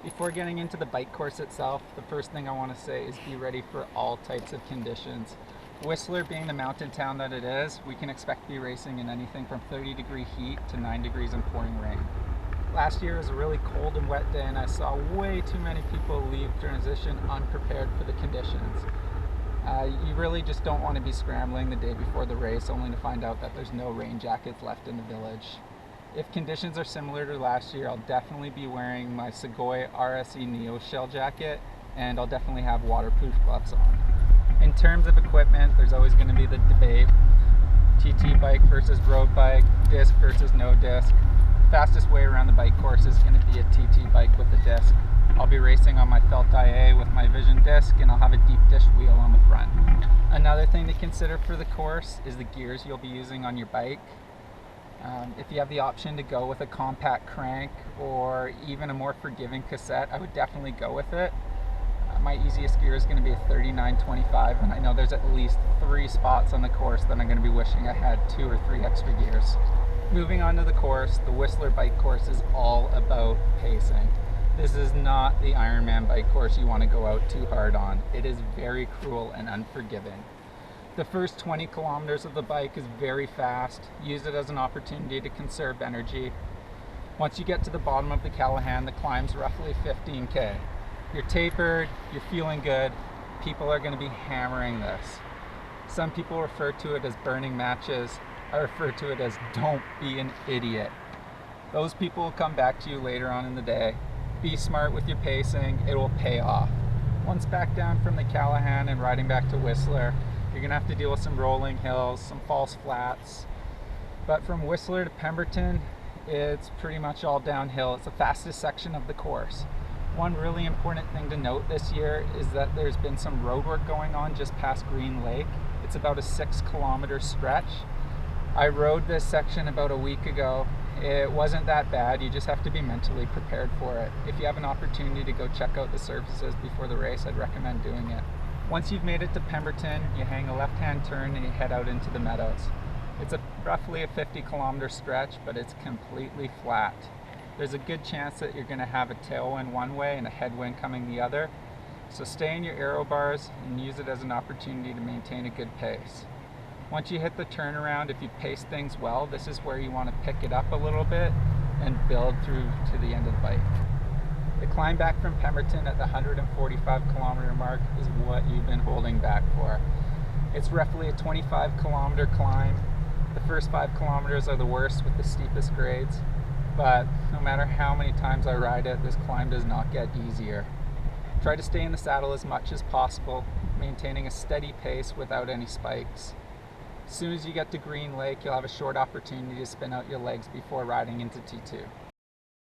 Before getting into the bike course itself, the first thing I want to say is be ready for all types of conditions. Whistler being the mountain town that it is, we can expect to be racing in anything from 30-degree heat to 9 degrees and pouring rain. Last year was a really cold and wet day, and I saw way too many people leave transition unprepared for the conditions. You really just don't want to be scrambling the day before the race only to find out that there's no rain jackets left in the village. If conditions are similar to last year, I'll definitely be wearing my Segoy RSE Neo shell jacket, and I'll definitely have waterproof gloves on. In terms of equipment, there's always going to be the debate, TT bike versus road bike, disc versus no disc. Fastest way around the bike course is going to be a TT bike with a disc. I'll be racing on my felt IA with my Vision disc, and I'll have a deep dish wheel on the front. Another thing to consider for the course is the gears you'll be using on your bike. If you have the option to go with a compact crank or even a more forgiving cassette, I would definitely go with it. My easiest gear is going to be a 3925, and I know there's at least 3 spots on the course that I'm going to be wishing I had 2 or 3 extra gears. Moving on to the course, the Whistler bike course is all about pacing. This is not the Ironman bike course you want to go out too hard on. It is very cruel and unforgiving. The first 20 kilometers of the bike is very fast. Use it as an opportunity to conserve energy. Once you get to the bottom of the Callahan, the climb's roughly 15K. You're tapered, you're feeling good, people are going to be hammering this. Some people refer to it as burning matches. I refer to it as don't be an idiot. Those people will come back to you later on in the day. Be smart with your pacing, it will pay off. Once back down from the Callahan and riding back to Whistler, you're going to have to deal with some rolling hills, some false flats. But from Whistler to Pemberton, it's pretty much all downhill. It's the fastest section of the course. One really important thing to note this year is that there's been some road work going on just past Green Lake. It's about a 6-kilometer stretch. I rode this section about a week ago. It wasn't that bad, you just have to be mentally prepared for it. If you have an opportunity to go check out the surfaces before the race, I'd recommend doing it. Once you've made it to Pemberton, you hang a left-hand turn and you head out into the meadows. It's roughly a 50-kilometer stretch, but it's completely flat. There's a good chance that you're going to have a tailwind one way and a headwind coming the other, so stay in your aero bars and use it as an opportunity to maintain a good pace. Once you hit the turnaround, if you pace things well, this is where you want to pick it up a little bit and build through to the end of the bike. The climb back from Pemberton at the 145-kilometer mark is what you've been holding back for. It's roughly a 25-kilometer climb. The first 5 kilometers are the worst with the steepest grades, but no matter how many times I ride it, this climb does not get easier. Try to stay in the saddle as much as possible, maintaining a steady pace without any spikes. As soon as you get to Green Lake, you'll have a short opportunity to spin out your legs before riding into T2.